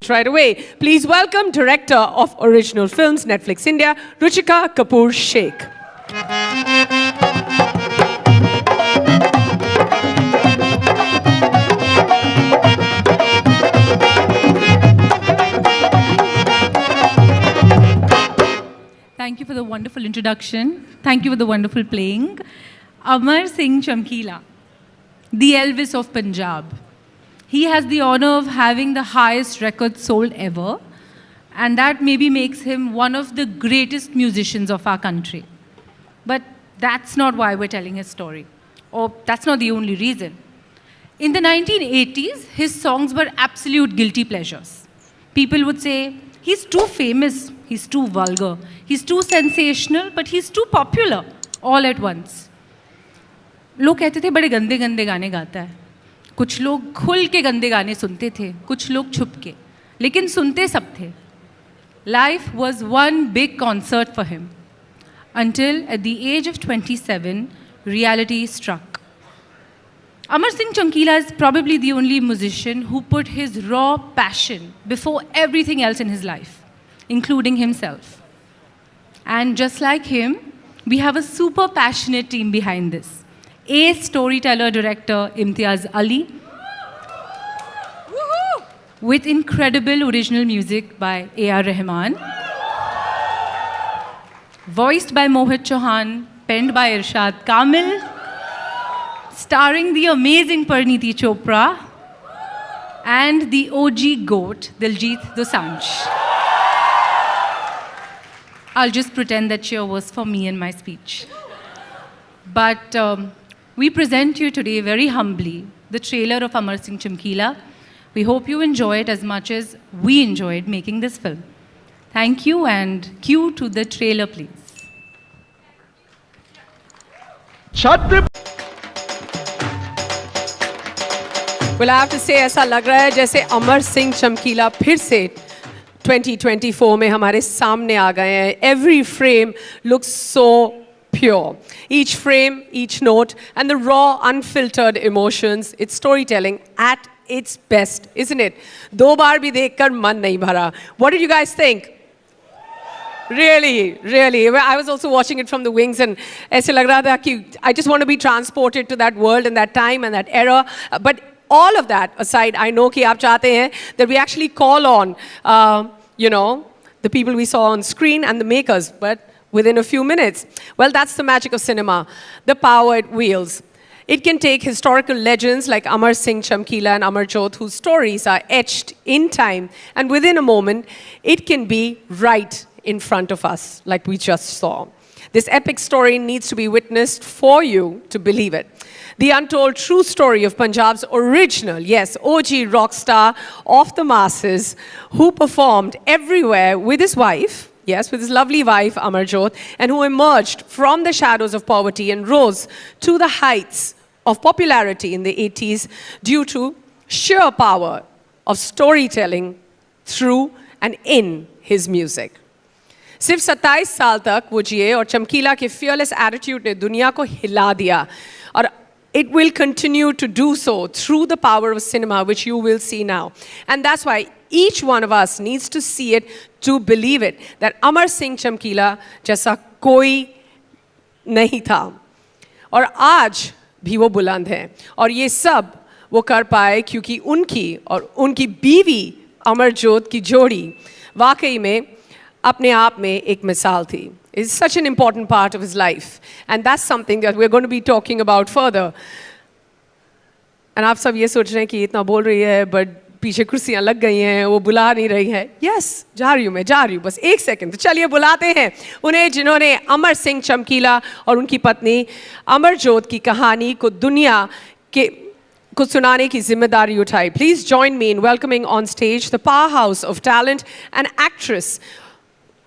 Right away, please welcome Director of Original Films, Netflix India, Ruchika Kapoor Sheikh. Thank you for the wonderful introduction. Thank you for the wonderful playing. Amar Singh Chamkila, the Elvis of Punjab. He has the honor of having the highest record sold ever, and that maybe makes him one of the greatest musicians of our country. But that's not why we're telling his story, or that's not the only reason. In the 1980s, his songs were absolute guilty pleasures. People would say, he's too famous, he's too vulgar, he's too sensational, but he's too popular all at once. लोग कहते थे बड़े गंदे गंदे गाने गाता है. कुछ लोग खुल के गंदे गाने सुनते थे, कुछ लोग छुप के, लेकिन सुनते सब थे. Life was one big concert for him, until at the age of 27, reality struck. Amar Singh Chamkila is probably the only musician who put his raw passion before everything else in his life, including himself. And just like him, we have a super passionate team behind this. Ace storyteller director Imtiaz Ali, with incredible original music by A.R. Rahman, voiced by Mohit Chauhan, penned by Irshad Kamil, starring the amazing Parineeti Chopra, and the OG GOAT, Diljit Dosanjh. I'll just pretend that cheer was for me in my speech. But we present you today very humbly the trailer of Amar Singh Chamkila. We hope you enjoy it as much as we enjoyed making this film. Thank you, and cue to the trailer, please. Well, I have to say, ऐसा लग रहा है जैसे अमर सिंह चमकीला फिर से 2024 में हमारे सामने आ गए हैं. Every frame looks so pure. Each frame, each note, and the raw, unfiltered emotions. It's storytelling at its best, isn't it? दो बार भी देखकर मन नहीं भरा. What did you guys think? Really, really. I was also watching it from the wings, and ऐसे लग रहा था कि I just want to be transported to that world and that time and that era. But all of that aside, I know कि आप चाहते हैं that we actually call on, the people we saw on screen and the makers, but within a few minutes. Well, that's the magic of cinema, the power it wields. It can take historical legends like Amar Singh Chamkila and Amar Jyot, whose stories are etched in time, and within a moment, it can be right in front of us, like we just saw. This epic story needs to be witnessed for you to believe it. The untold true story of Punjab's original, yes, OG rock star of the masses, who performed everywhere with his wife, yes, with his lovely wife, Amar Jyot, and who emerged from the shadows of poverty and rose to the heights of popularity in the 80s due to sheer power of storytelling through and in his music. सिर्फ 27 साल तक वो जिए और चमकीला के fearless attitude ने दुनिया को हिला दिया. और it will continue to do so through the power of cinema, which you will see now. And that's why each one of us needs to see it to believe it, that Amar Singh Chamkila जैसा कोई नहीं था. और आज भी वो बुलंद हैं. और ये सब वो कर पाए क्योंकि उनकी और उनकी बीवी अमर जोत की जोड़ी वाकई में अपने आप में एक मिसाल थी. It's such an important part of his life. And that's something that we're going to be talking about further. And आप सब ये सोच रहे हैं कि इतना बोल रही है, but पीछे कुर्सियाँ लग गई हैं, वो बुला नहीं रही है. Yes, जा रही हूँ, बस एक सेकंड. तो चलिए बुलाते हैं उन्हें जिन्होंने अमर सिंह चमकीला और उनकी पत्नी अमर जोत की कहानी को दुनिया को सुनाने की जिम्मेदारी उठाई. Please join me in welcoming on stage the powerhouse of talent, an actress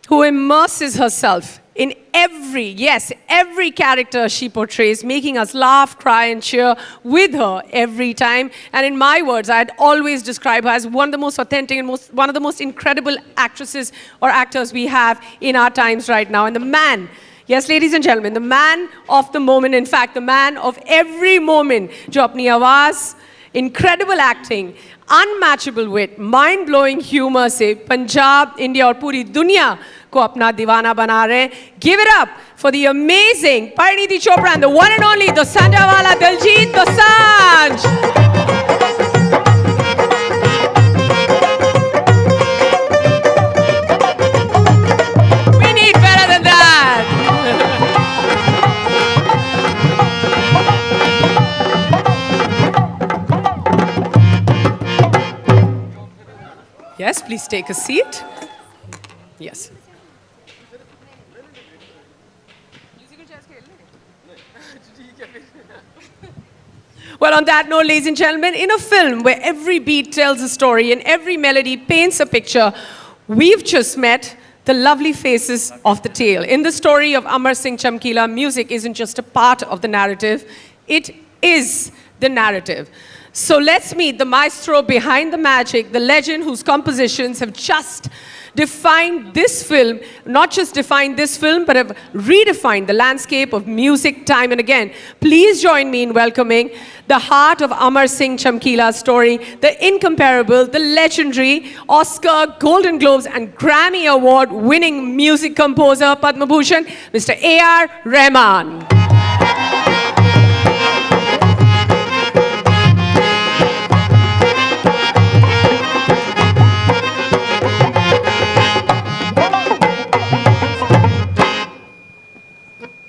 who immerses herself in every character she portrays, making us laugh, cry, and cheer with her every time. And in my words, I'd always describe her as one of the most authentic and one of the most incredible actresses or actors we have in our times right now. And the man, yes, ladies and gentlemen, the man of the moment, in fact, the man of every moment, जो अपनी आवाज़ incredible acting, unmatchable wit, mind-blowing humor से Punjab, India और पूरी दुनिया को अपना दीवाना बना रहे हैं. Give it up for the amazing Parineeti Chopra and the one and only Dosanjh wala Diljit Dosanjh. We need better than that. Yes, please take a seat. Yes. Well, on that note, ladies and gentlemen, in a film where every beat tells a story and every melody paints a picture, we've just met the lovely faces of the tale. In the story of Amar Singh Chamkila, music isn't just a part of the narrative, it is the narrative. So let's meet the maestro behind the magic, the legend whose compositions have just defined this film, not just defined this film, but have redefined the landscape of music time and again. Please join me in welcoming the heart of Amar Singh Chamkila's story, the incomparable, the legendary Oscar, Golden Globes and Grammy Award winning music composer, Padma Bhushan, Mr. A.R. Rahman.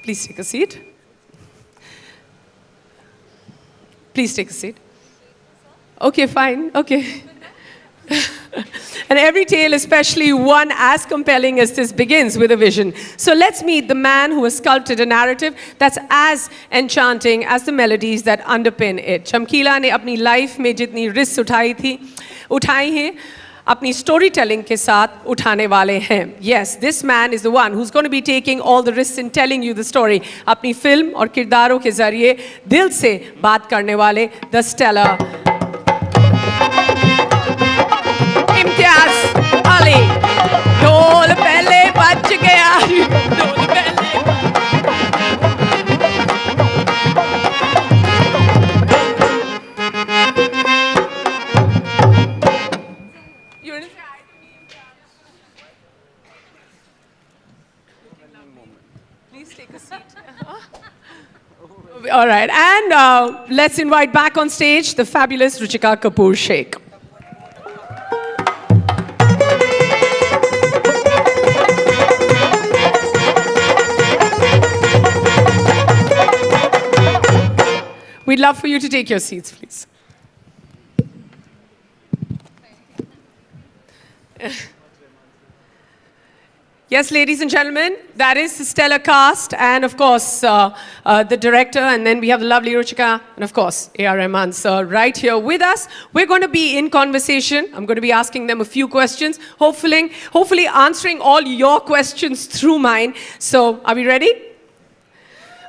Please take a seat. Please take a seat. Okay, fine. Okay. And every tale, especially one as compelling as this, begins with a vision. So let's meet the man who has sculpted a narrative that's as enchanting as the melodies that underpin it. Chamkila ने अपनी life में जितनी risks उठाई हैं, अपनी story telling के साथ उठाने वाले हैं. Yes, this man is the one who's going to be taking all the risks in telling you the story. अपनी फिल्म और किरदारों के जरिए दिल से बात करने वाले the stellar इम्तियाज अली. ढोल पहले बज गया, ढोल पहले. All right, and let's invite back on stage the fabulous Ruchika Kapoor Sheikh. We'd love for you to take your seats, please. Yes, ladies and gentlemen, that is the stellar cast, and of course, the director, and then we have the lovely Ruchika, and of course, A.R. Rahman sir, right here with us. We're going to be in conversation. I'm going to be asking them a few questions, hopefully answering all your questions through mine. So, are we ready?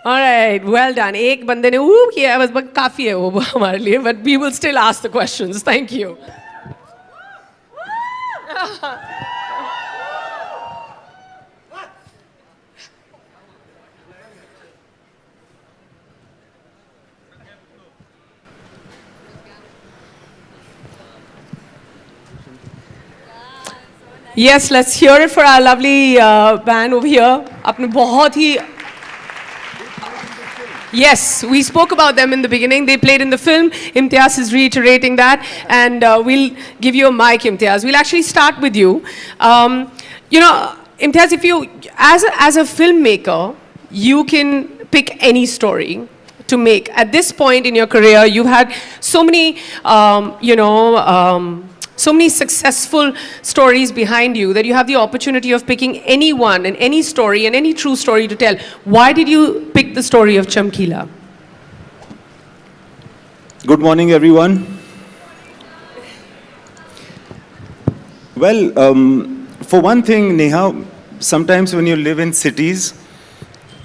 All right, well done. एक बंदे ने किया, बस काफी है वो हमारे लिए, but we will still ask the questions. Thank you. Yes, let's hear it for our lovely band over here. आपने बहुत ही Yes, we spoke about them in the beginning. They played in the film. Imtiaz is reiterating that. And we'll give you a mic, Imtiaz. We'll actually start with you. You know, Imtiaz, if you, as a filmmaker, you can pick any story to make. At this point in your career, you've had so many, so many successful stories behind you that you have the opportunity of picking anyone and any story and any true story to tell. Why did you pick the story of Chamkila? Good morning, everyone. Well, for one thing, Neha, sometimes when you live in cities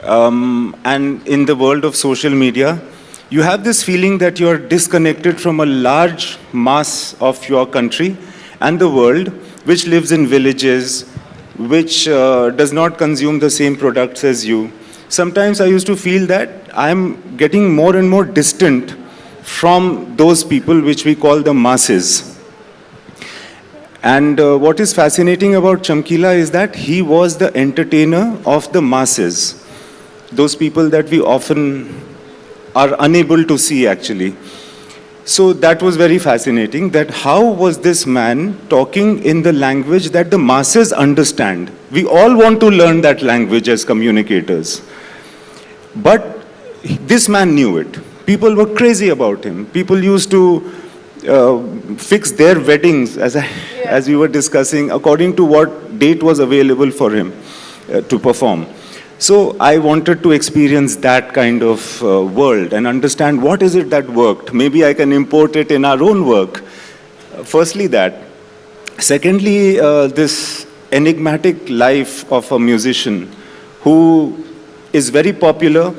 and in the world of social media, you have this feeling that you're disconnected from a large mass of your country and the world, which lives in villages, which does not consume the same products as you. Sometimes I used to feel that I'm getting more and more distant from those people which we call the masses. And what is fascinating about Chamkila is that he was the entertainer of the masses, those people that we often are unable to see actually. So that was very fascinating, that how was this man talking in the language that the masses understand? We all want to learn that language as communicators. But this man knew it. People were crazy about him. People used to fix their weddings, as we were discussing, according to what date was available for him to perform. So I wanted to experience that kind of world and understand what is it that worked. Maybe I can import it in our own work. Firstly, that. Secondly, this enigmatic life of a musician who is very popular,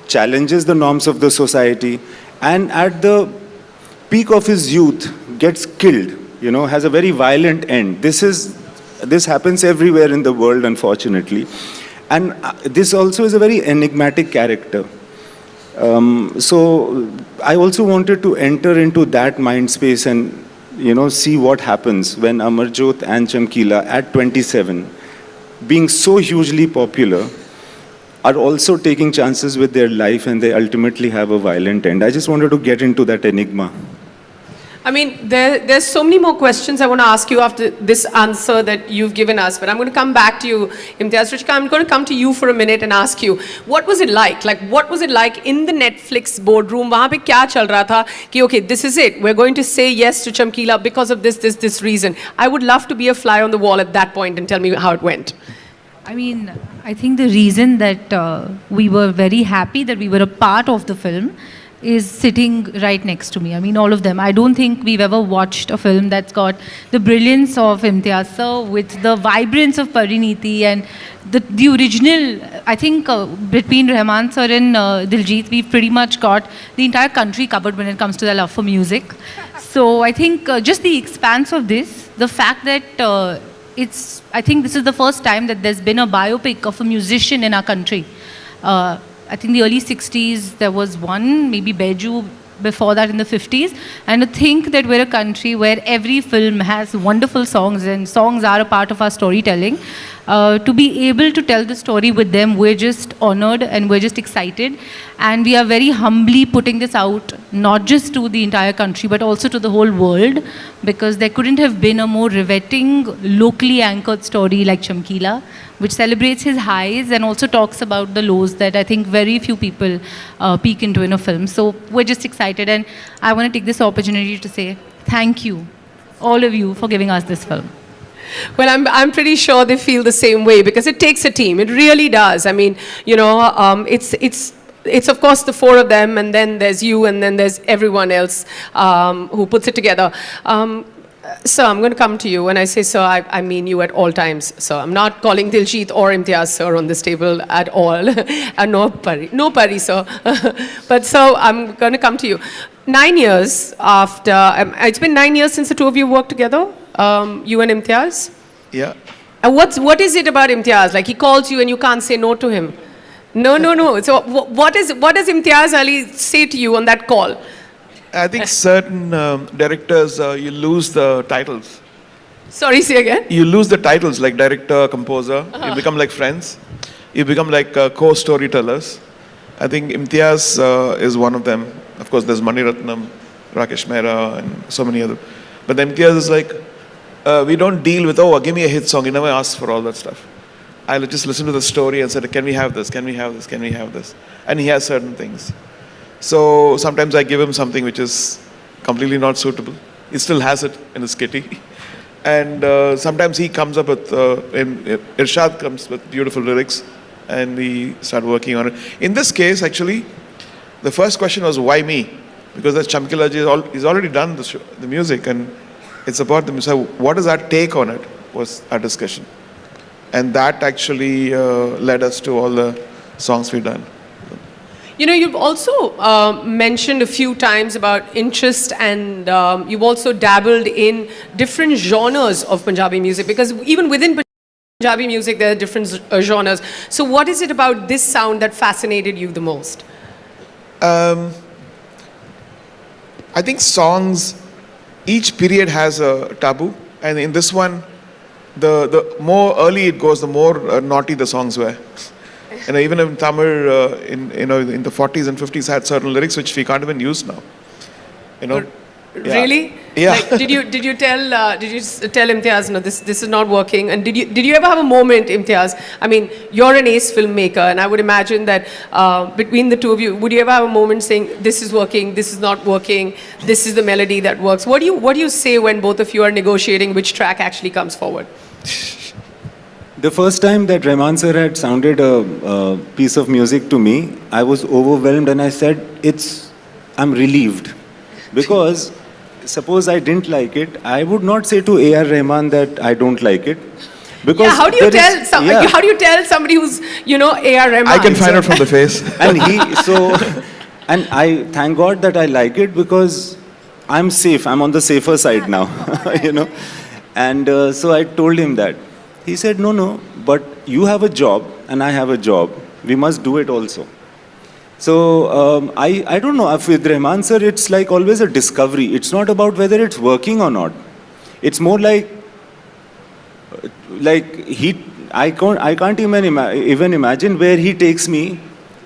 challenges the norms of the society, and at the peak of his youth gets killed, has a very violent end. This happens everywhere in the world, unfortunately. And this also is a very enigmatic character. So I also wanted to enter into that mind space and, see what happens when Amarjyot and Chamkila at 27, being so hugely popular, are also taking chances with their life and they ultimately have a violent end. I just wanted to get into that enigma. I mean, there's so many more questions I want to ask you after this answer that you've given us, but I'm going to come back to you, Imtiaz. Ruchika, I'm going to come to you for a minute and ask you, what was it like? Like, what was it like in the Netflix boardroom? वहाँ पे क्या चल रहा था कि, okay, this is it. We're going to say yes to Chamkila because of this reason. I would love to be a fly on the wall at that point and tell me how it went. I mean, I think the reason that we were very happy that we were a part of the film is sitting right next to me. I mean, all of them. I don't think we've ever watched a film that's got the brilliance of Imtiaz Sir with the vibrance of Parineeti and the original. I think between Rahman Sir and Diljit, we've pretty much got the entire country covered when it comes to their love for music. So I think just the expanse of this, the fact that I think this is the first time that there's been a biopic of a musician in our country. I think the early 60s, there was one, maybe Baiju, before that in the 50s. And to think that we're a country where every film has wonderful songs and songs are a part of our storytelling. To be able to tell the story with them, we're just honored and we're just excited. And we are very humbly putting this out, not just to the entire country, but also to the whole world, because there couldn't have been a more riveting, locally anchored story like Chamkila, which celebrates his highs and also talks about the lows that I think very few people peek into in a film. So we're just excited, and I want to take this opportunity to say thank you, all of you, for giving us this film. Well, I'm pretty sure they feel the same way because it takes a team. It really does. I mean, it's of course the four of them, and then there's you, and then there's everyone else who puts it together. Sir, I'm going to come to you. When I say sir, I mean you at all times. So I'm not calling Diljit or Imtiaz sir on this table at all. No Pari, sir. But so I'm going to come to you. 9 years after, it's been 9 years since the two of you worked together, you and Imtiaz? Yeah. And what is it about Imtiaz? Like, he calls you and you can't say no to him. No. So what does Imtiaz Ali say to you on that call? I think certain directors, you lose the titles. Sorry, say again? You lose the titles like director, composer. You become like friends. You become like co-storytellers. I think Imtiaz is one of them. Of course, there's Mani Ratnam, Rakesh Mehra, and so many other. But then Imtiaz is like, we don't deal with, oh, give me a hit song. He never asks for all that stuff. I'll just listen to the story and say, can we have this? Can we have this? Can we have this? And he has certain things. So sometimes I give him something which is completely not suitable. He still has it in his kitty. And sometimes he comes up with, Irshad comes with beautiful lyrics, and we start working on it. In this case, actually, the first question was, why me? Because that's Chamkila ji, he's already done the music, and it's about the music. So what is our take on it was our discussion. And that actually led us to all the songs we've done. You know, you've also mentioned a few times about interest, and you've also dabbled in different genres of Punjabi music, because even within Punjabi music, there are different genres. So what is it about this sound that fascinated you the most? I think songs, each period has a taboo, and in this one, the more early it goes, the more naughty the songs were. And even in Tamil, in the 40s and 50s, had certain lyrics which we can't even use now. You know. Yeah. Really? Yeah. Like, did you tell Imtiaz, no, this is not working? And did you ever have a moment, Imtiaz? I mean, you're an ace filmmaker, and I would imagine that between the two of you, would you ever have a moment saying, this is working, this is not working, this is the melody that works? What do you say when both of you are negotiating which track actually comes forward? The first time that Rahman sir had sounded a piece of music to me, I was overwhelmed and I said, I'm relieved. Because suppose I didn't like it, I would not say to A.R. Rahman that I don't like it. Because how do you tell somebody who's, A.R. Rahman? I can find out from the face. And I thank God that I like it because I'm safe. I'm on the safer side now, And so I told him that. He said, no, but you have a job and I have a job. We must do it also. So I don't know, with Rahman sir, it's like always a discovery. It's not about whether it's working or not. It's more like I can't even imagine where he takes me,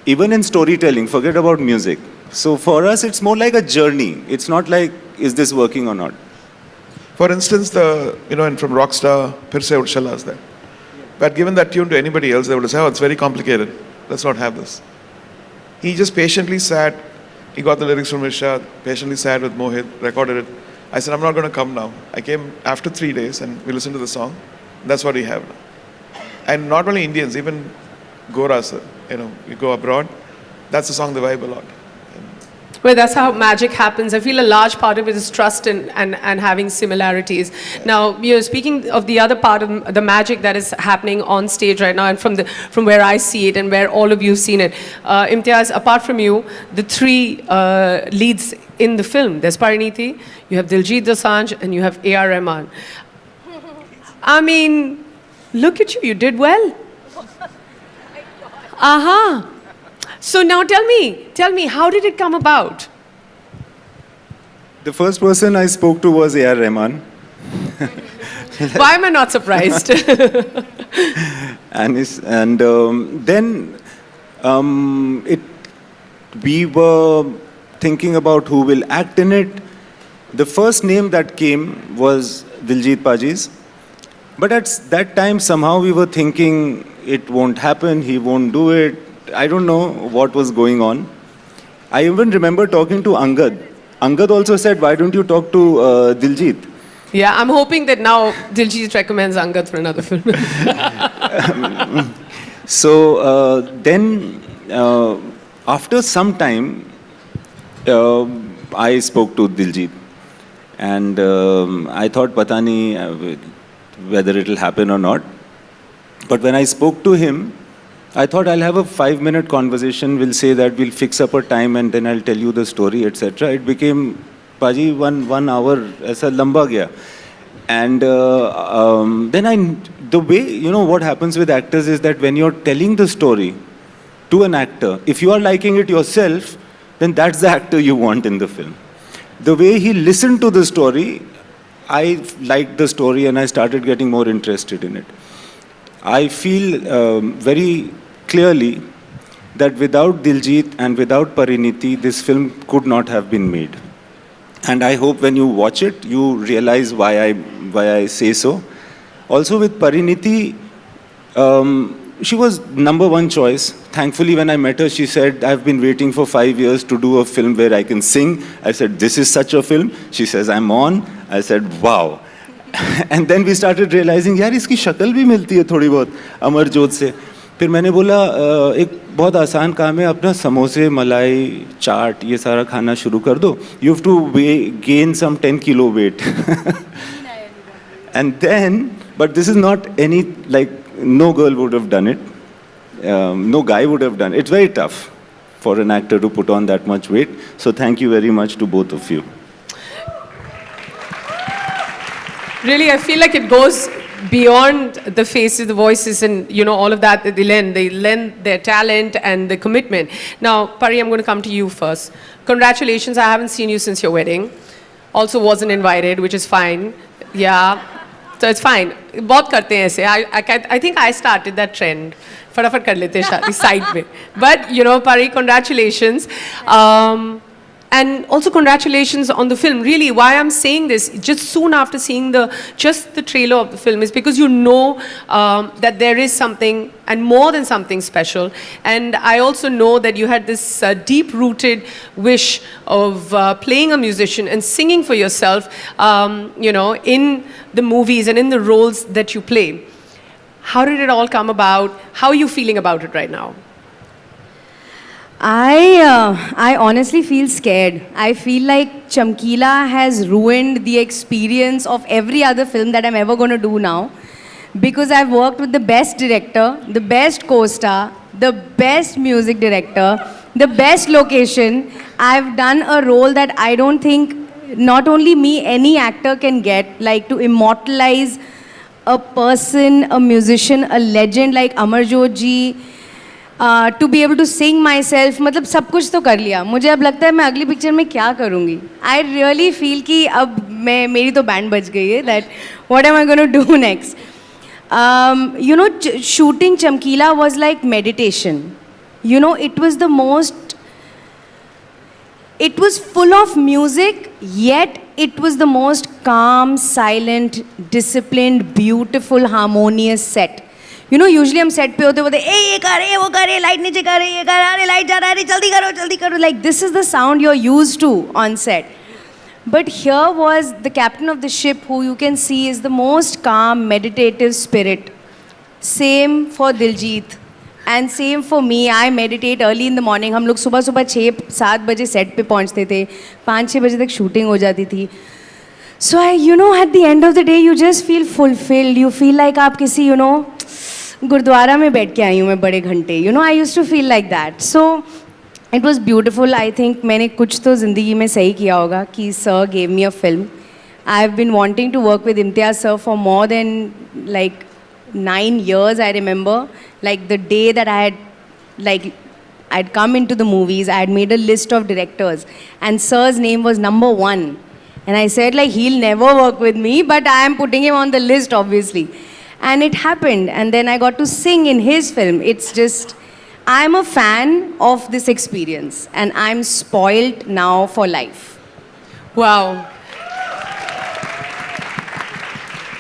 even in storytelling, forget about music. So for us, it's more like a journey. It's not like, is this working or not? For instance, and from Rockstar, Phir Se Ud Chala is there. But given that tune to anybody else, they would say, oh, it's very complicated. Let's not have this. He just patiently sat. He got the lyrics from Irshad, patiently sat with Mohit, recorded it. I said, I'm not going to come now. I came after 3 days and we listened to the song. That's what we have now. And not only Indians, even Goras, you go abroad, that's the song they vibe a lot. Well, that's how magic happens. I feel a large part of it is trust and having similarities. Now, speaking of the other part of the magic that is happening on stage right now, and from where I see it and where all of you have seen it, Imtiaz, apart from you, the three leads in the film, there's Parineeti, you have Diljit Dosanjh, and you have A.R. Rahman. I mean, look at you, you did well. So now tell me, how did it come about? The first person I spoke to was A.R. Rahman. Why am I not surprised? Then we were thinking about who will act in it. The first name that came was Diljit Paji's. But at that time, somehow we were thinking it won't happen, he won't do it. I don't know what was going on. I even remember talking to Angad. Angad also said, why don't you talk to Diljit? Yeah, I'm hoping that now Diljit recommends Angad for another film. So then, after some time, I spoke to Diljit. And I thought, pata nahi whether it will happen or not. But when I spoke to him, I thought I'll have a 5-minute conversation. We'll say that we'll fix up a time and then I'll tell you the story, etc. It became, Paji, one hour, aisa lamba gaya. And then the way, what happens with actors is that when you're telling the story to an actor, if you are liking it yourself, then that's the actor you want in the film. The way he listened to the story, I liked the story and I started getting more interested in it. I feel very clearly that without Diljit and without Parineeti, this film could not have been made. And I hope when you watch it, you realize why I say so. Also with Parineeti, she was #1 choice. Thankfully, when I met her, she said, I've been waiting for 5 years to do a film where I can sing. I said, this is such a film. She says, I'm on. I said, wow. And then we started realizing, यार इसकी शक्ल भी मिलती है थोड़ी बहुत अमरजोत से. फिर मैंने बोला एक बहुत आसान काम है, अपना समोसे, मलाई, चाट ये सारा खाना शुरू कर दो. You have to gain some 10 kilo weight. And then, but this is not no girl would have done it. No guy would have done it. It's very tough for an actor to put on that much weight. So thank you very much to both of you. Really, I feel like it goes beyond the faces, the voices, and all of that they lend. They lend their talent and the commitment. Now, Pari, I'm going to come to you first. congratulations, I haven't seen you since your wedding. Also wasn't invited, which is fine. Yeah, so it's fine. बहुत करते हैं ऐसे. I think I started that trend. फटाफट कर लेते हैं शादी side में. But you know, Pari, congratulations. And also congratulations on the film. Really, why I'm saying this, just soon after seeing just the trailer of the film, is because you know that there is something, and more than something special. And I also know that you had this deep-rooted wish of playing a musician and singing for yourself, you know, in the movies and in the roles that you play. How did it all come about? How are you feeling about it right now? I honestly feel scared. I feel like Chamkila has ruined the experience of every other film that I'm ever going to do now. Because I've worked with the best director, the best co-star, the best music director, the best location. I've done a role that I don't think not only me, any actor can get, like to immortalize a person, a musician, a legend like Amarjot ji. To be able to sing myself, मतलब सब कुछ तो कर लिया. मुझे अब लगता है मैं अगली पिक्चर में क्या करूँगी. I really feel कि अब मेरी तो बैंड बज गई है. That what am I going to do next? You know, shooting Chamkila was like meditation. You know, it was the most. It was full of music, yet it was the most calm, silent, disciplined, beautiful, harmonious set. You know, usually हम set पे होते होते ए ये कर ए वो कर ए light नीचे कर ये कर अरे लाइट जा रहा है अरे जल्दी करो like this is the sound you're used to on set. But here was the captain of the ship who you can see is the most calm, meditative spirit. Same for Diljit and same for me. I meditate early in the morning. हम लोग सुबह 6-7 बजे set पे पहुँचते थे. 5-6 बजे तक shooting हो जाती थी. So you know, at the end of the day, you just feel fulfilled. You feel like आप किसी, you know, गुरुद्वारा में बैठ के आई हूँ मैं बड़े घंटे. You know, I used to feel like that. So it was beautiful. I think मैंने कुछ तो ज़िंदगी में सही किया होगा कि sir gave me a film. I've been wanting to work with Imtiaz sir for more than like 9 years. I remember like the day that I'd come into the movies. I had made a list of directors, and sir's name was number 1. And I said like he'll never work with me, but I am putting him on the list obviously. And it happened, and then I got to sing in his film. It's just, I'm a fan of this experience, and I'm spoiled now for life. Wow.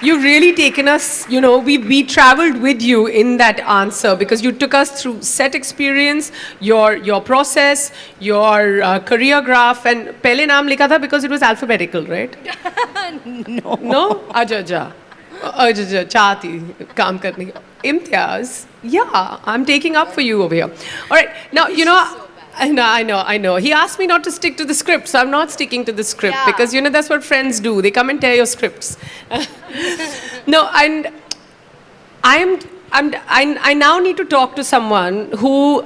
You've really taken us, you know, we traveled with you in that answer because you took us through set experience, your process, your career graph, and pehle naam likha tha because it was alphabetical, right? No. No? Aja. चाहती काम करने की. Imtiaz, yeah, I'm taking up for you over here. All right, now, you know, I know. He asked me not to stick to the script, so I'm not sticking to the script because, you know, that's what friends do. They come and tear your scripts. No, and I now need to talk to someone who,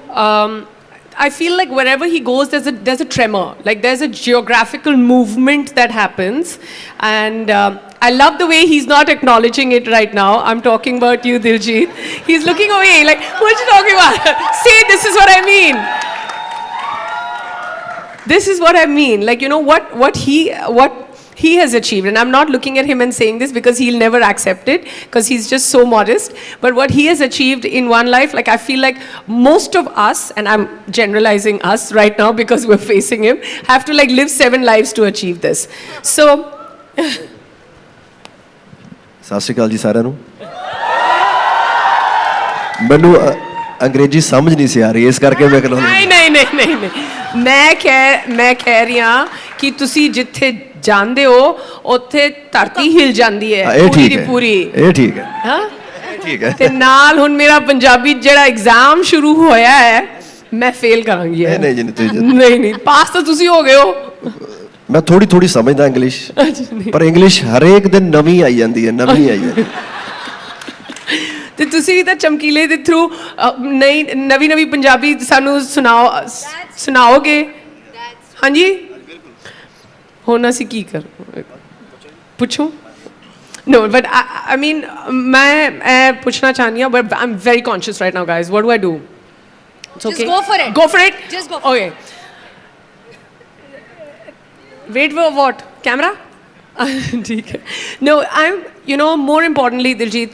I feel like wherever he goes, there's a tremor. Like there's a geographical movement that happens. And I love the way he's not acknowledging it right now. I'm talking about you, Diljit. He's looking away like, what are you talking about? See, this is what I mean. This is what I mean. Like, you know, what he has achieved, and I'm not looking at him and saying this because he'll never accept it because he's just so modest, but what he has achieved in one life, like I feel like most of us, and I'm generalizing us right now because we're facing him, have to like live 7 lives to achieve this. So ਸਤਿ ਸ਼੍ਰੀ ਅਕਾਲ ਜੀ ਸਾਰਿਆਂ ਨੂੰ. ਮੈਨੂੰ ਅੰਗਰੇਜ਼ੀ ਸਮਝ ਨਹੀਂ ਸੀ ਆ ਰਹੀ, ਇਸ ਕਰਕੇ ਮੈਂ ਕਹਿੰਦਾ ਨਹੀਂ ਮੈਂ ਕਹਿ ਰਹੀ ਹਾਂ ਕਿ ਤੁਸੀਂ ਜਿੱਥੇ ਜਾਂਦੇ ਹੋ ਉੱਥੇ ਧਰਤੀ ਹਿਲ ਜਾਂਦੀ ਹੈ ਪੂਰੀ ਦੀ ਪੂਰੀ. ਇਹ ਠੀਕ ਹੈ. ਹਾਂ ਠੀਕ ਹੈ. ਤੇ ਨਾਲ ਹੁਣ ਮੇਰਾ ਪੰਜਾਬੀ ਜਿਹੜਾ ਐਗਜ਼ਾਮ ਸ਼ੁਰੂ ਹੋਇਆ ਹੈ ਮੈਂ ਫੇਲ ਕਰਾਂਗੀ. ਨਹੀਂ ਪਾਸ ਤਾਂ ਤੁਸੀਂ ਹੋ ਗਏ ਹੋ. ਮੈਂ ਥੋੜੀ ਸਮਝਦਾ ਇੰਗਲਿਸ਼, ਪਰ ਇੰਗਲਿਸ਼ ਹਰੇਕ ਦਿਨ ਨਵੀਂ ਆਈ ਜਾਂਦੀ ਹੈ, ਨਵੀਂ ਆਈ ਜਾਂਦੀ. ਤੇ ਤੁਸੀਂ ਵੀ ਤਾਂ ਚਮਕੀਲੇ ਦੇ ਥਰੂ ਨਵੀਂ ਪੰਜਾਬੀ ਸਾਨੂੰ ਸੁਣਾਓਗੇ. ਹਾਂਜੀ ਹੁਣ ਅਸੀਂ ਕੀ ਕਰ ਪੁੱਛੋ. No, but I mean, मैं पूछना चाहनी हूँ, but I'm very conscious right now, guys. What do I do? It's okay. Just go for it. Go for it. Just go for okay. Wait for what? Camera? ठीक है. No, more importantly, Diljit,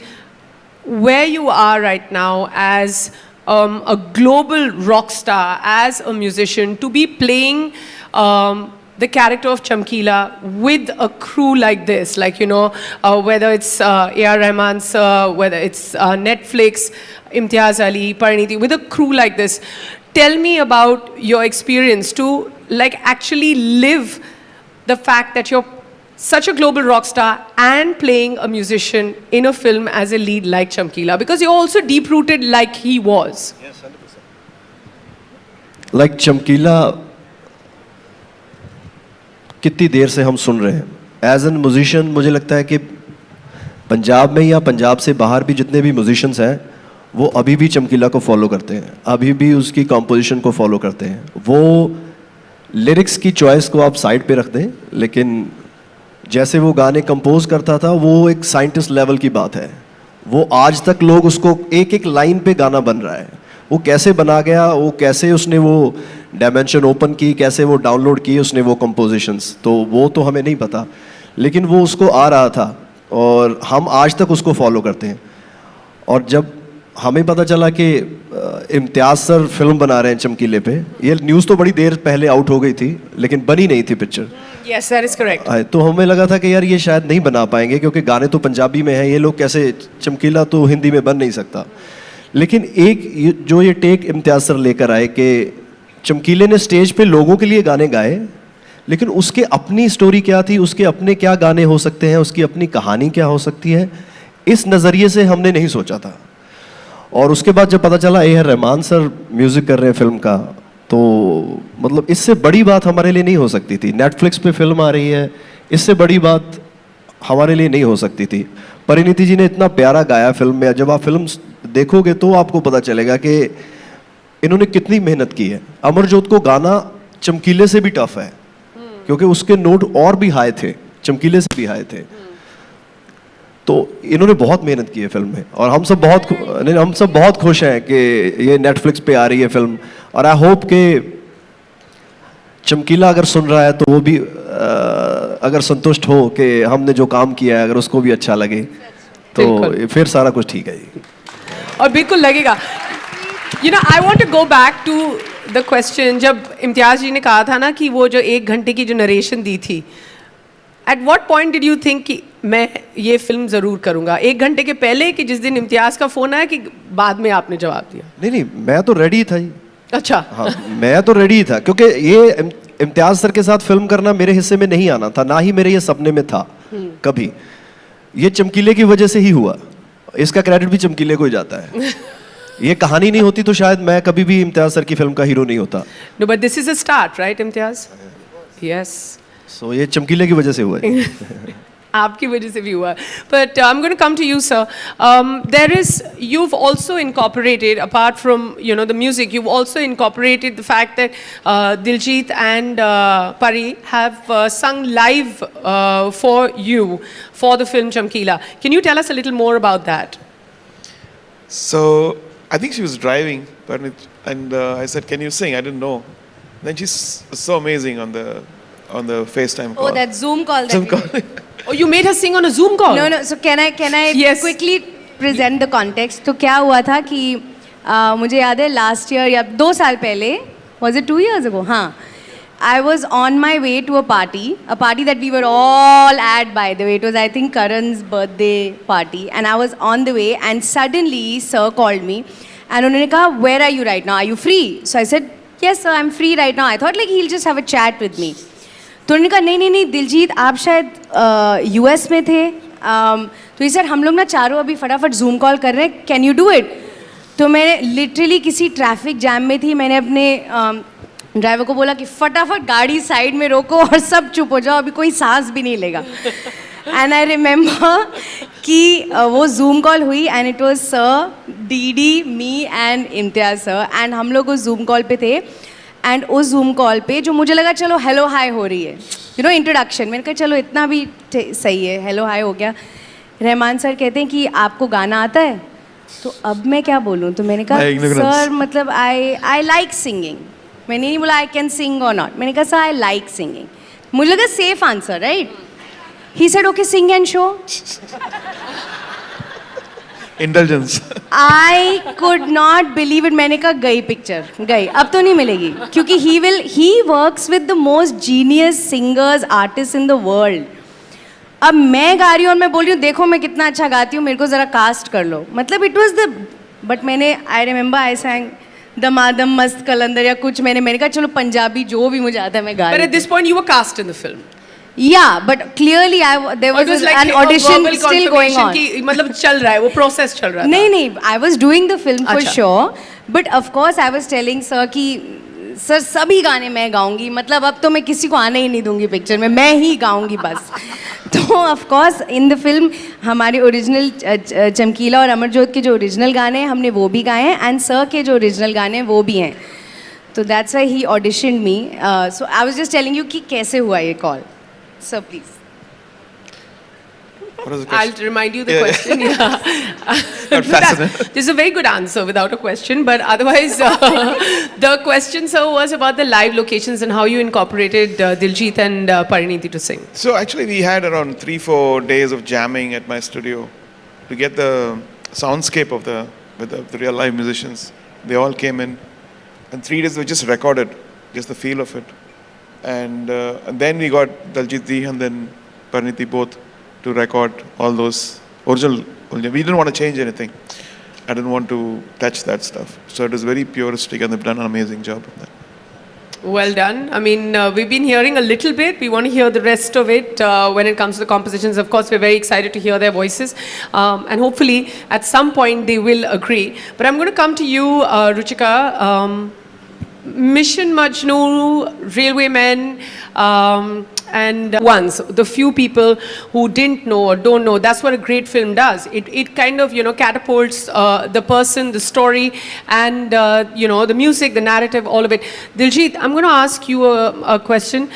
where you are right now as a global rock star, as a musician, to be playing the character of Chamkila with a crew like this, like, whether it's A.R. Rahman sir, whether it's Netflix, Imtiaz Ali, Pariniti, with a crew like this. Tell me about your experience to actually live the fact that you're such a global rock star and playing a musician in a film as a lead like Chamkila, because you're also deep-rooted like he was. Yes, 100%. Like Chamkila, कितनी देर से हम सुन रहे हैं as an musician. मुझे लगता है कि पंजाब में या पंजाब से बाहर भी जितने भी म्यूजिशियंस हैं वो अभी भी चमकीला को फॉलो करते हैं, अभी भी उसकी कंपोजिशन को फॉलो करते हैं. वो लिरिक्स की चॉइस को आप साइड पे रख दें, लेकिन जैसे वो गाने कंपोज करता था वो एक साइंटिस्ट लेवल की बात है. वो आज तक लोग उसको एक एक लाइन पे गाना बन रहा है. वो कैसे बना गया, वो कैसे उसने वो डायमेंशन ओपन की, कैसे वो डाउनलोड की उसने वो कंपोजिशंस, तो वो तो हमें नहीं पता, लेकिन वो उसको आ रहा था और हम आज तक उसको फॉलो करते हैं. और जब हमें पता चला कि इम्तियाज सर फिल्म बना रहे हैं चमकीले पे, ये न्यूज़ तो बड़ी देर पहले आउट हो गई थी लेकिन बनी नहीं थी picture. Yes, that is correct. तो हमें लगा था कि यार ये शायद नहीं बना पाएंगे क्योंकि गाने तो पंजाबी में हैं, ये लोग कैसे, चमकीला तो हिंदी में बन नहीं सकता. लेकिन एक जो ये टेक इम्तियाज सर लेकर आए कि चमकीले ने स्टेज पे लोगों के लिए गाने गाए, लेकिन उसके अपनी स्टोरी क्या थी, उसके अपने क्या गाने हो सकते हैं, उसकी अपनी कहानी क्या हो सकती है, इस नज़रिए से हमने नहीं सोचा था. और उसके बाद जब पता चला A R Rahman sir music कर रहे हैं फिल्म का, तो मतलब इससे बड़ी बात हमारे लिए नहीं हो सकती थी. नेटफ्लिक्स पे फिल्म आ रही है, इससे बड़ी बात हमारे लिए नहीं हो सकती थी. परिणीति जी ने इतना प्यारा गाया फिल्म में, जब आप फिल्म देखोगे तो आपको पता चलेगा कि इन्होंने कितनी मेहनत की है. अमरजोत को गाना चमकीले से भी टफ है क्योंकि उसके नोट और भी हाई थे, चमकीले से भी हाई थे. तो इन्होंने बहुत मेहनत की है फिल्म में और हम सब बहुत खुश हैं कि ये नेटफ्लिक्स पे आ रही है फिल्म. और आई होप कि चमकीला अगर सुन रहा है तो वो भी अगर संतुष्ट हो कि हमने जो काम किया है अगर उसको भी अच्छा लगे तो फिर सारा कुछ ठीक है. और बिल्कुल लगेगा. I want to go back to the question, जब इम्तियाज जी ने कहा था ना कि वो जो 1 घंटे की जो नरेशन दी थी, at what point did you think कि मैं ये फिल्म ज़रूर करूँगा? 1 घंटे के पहले कि जिस दिन इम्तियाज का फ़ोन आया, कि बाद में आपने जवाब दिया? नहीं, मैं तो रेडी था ही. अच्छा. हाँ, मैं तो रेडी था क्योंकि ये इम्तियाज सर के साथ फिल्म करना मेरे हिस्से में नहीं आना था, ना ही मेरे ये सपने में था कभी. ये चमकीले की वजह से ही हुआ, इसका क्रेडिट भी चमकीले को ही जाता है. ये कहानी नहीं होती तो शायद मैं कभी भी इम्तियाज सर की फिल्म का हीरो नहीं होता. No, but this is a start, right, Imtiaz? Yes. So ये चमकीले की वजह से हुआ है. आपकी वजह से भी हुआ. But I'm going to come to you, sir. You've also incorporated, apart from the music, you've also incorporated the fact that Diljit and Pari have sung live for you for the film Chamkila. Can you tell us a little more about that? So I think she was driving, and I said, "Can you sing?" I didn't know. Then she's so amazing on the FaceTime call. Oh, that Zoom call. Zoom call. Oh, you made her sing on a Zoom call? No. So can I Yes. quickly present the context? तो क्या हुआ था कि मुझे याद है last year या 2 साल पहले, was it 2 years ago? हाँ. I was on my way to a party that we were all at, by the way. It was, I think, Karan's birthday party. And I was on the way and suddenly sir called me and उन्होंने कहा, where are you right now? Are you free? So I said, yes sir, I'm free right now. I thought like he'll just have a chat with me. तो उन्होंने कहा, नहीं दिलजीत, आप शायद US में थे. तो ये सर हम लोग ना चारों अभी फटाफट जूम कॉल कर रहे हैं, कैन यू डू इट? तो मैंने लिटरली किसी ट्रैफिक जैम में थी, मैंने अपने ड्राइवर को बोला कि फटाफट गाड़ी साइड में रोको और सब चुप हो जाओ, अभी कोई सांस भी नहीं लेगा. एंड आई रिमेंबर कि वो जूम कॉल हुई and it was sir, DD, me and Imtiaz sir, and हम लोग उस जूम कॉल पे थे. एंड उस जूम कॉल पे जो मुझे लगा चलो हेलो हाय हो रही है, इंट्रोडक्शन, मैंने कहा चलो इतना भी सही है, हेलो हाय हो गया. रहमान सर कहते हैं कि आपको गाना आता है? तो अब मैं क्या बोलूँ, तो मैंने कहा सर मतलब आई लाइक सिंगिंग. मैंने नहीं बोला आई कैन सिंग और नॉट, मैंने कहा सर आई लाइक सिंगिंग. मुझे लगा safe answer, right? He said okay sing and show. Indulgence. I could not believe it. मैंने कहा गई पिक्चर, गई, अब तो नहीं मिलेगी. क्योंकि he works with the most genius singers artist in the world. अब मैं गा रही हूँ और मैं बोल रही हूँ देखो मैं कितना अच्छा गाती हूँ, मेरे को ज़रा कास्ट कर लो. मतलब इट वॉज द, बट मैंने, आई रिमेंबर आई सैंग दमादम मस्त कलंदर या कुछ, मैंने कहा चलो पंजाबी जो भी मुझे आता है मैं गा But रही at this point, you were cast in the film. Yeah, but clearly there Or it was was like an a audition verbal still going confirmation on. कि मतलब चल रहा है, वो process चल रहा था. नहीं नहीं, I was doing the film for अच्छा. sure, but of course I was telling sir कि सर सभी गाने मैं गाऊंगी, मतलब अब तो मैं किसी को आने ही नहीं दूंगी पिक्चर में, मैं ही गाऊंगी बस. तो of course in the film हमारे ओरिजिनल चमकीला और अमरजोत के जो ओरिजिनल गाने हैं हमने वो भी गाए हैं, एंड सर के जो ओरिजिनल गाने हैं वो भी हैं. तो that's why he auditioned me. So I was just telling you कि कैसे हुआ ये call. Sir please. What was the I'll question? remind you the Yeah. question. Yeah. Got fascinated. This is a very good answer without a question, but otherwise, the question, sir, was about the live locations and how you incorporated Diljit and Parineeti to sing. So actually, we had around 3-4 days of jamming at my studio to get the soundscape of the real live musicians. They all came in, and 3 days we just recorded, just the feel of it, and then we got Diljit Ji and then Parineeti both to record all those original. We didn't want to change anything. I didn't want to touch that stuff. So it was very puristic, and they've done an amazing job of that. Well done. I mean, we've been hearing a little bit. We want to hear the rest of it when it comes to the compositions. Of course, we're very excited to hear their voices. And hopefully, at some point, they will agree. But I'm going to come to you, Ruchika. Mission Majnu, Railwaymen, and ones, the few people who didn't know or don't know, that's what a great film does. It kind of, catapults the person, the story, and, the music, the narrative, all of it. Diljit, I'm going to ask you a question.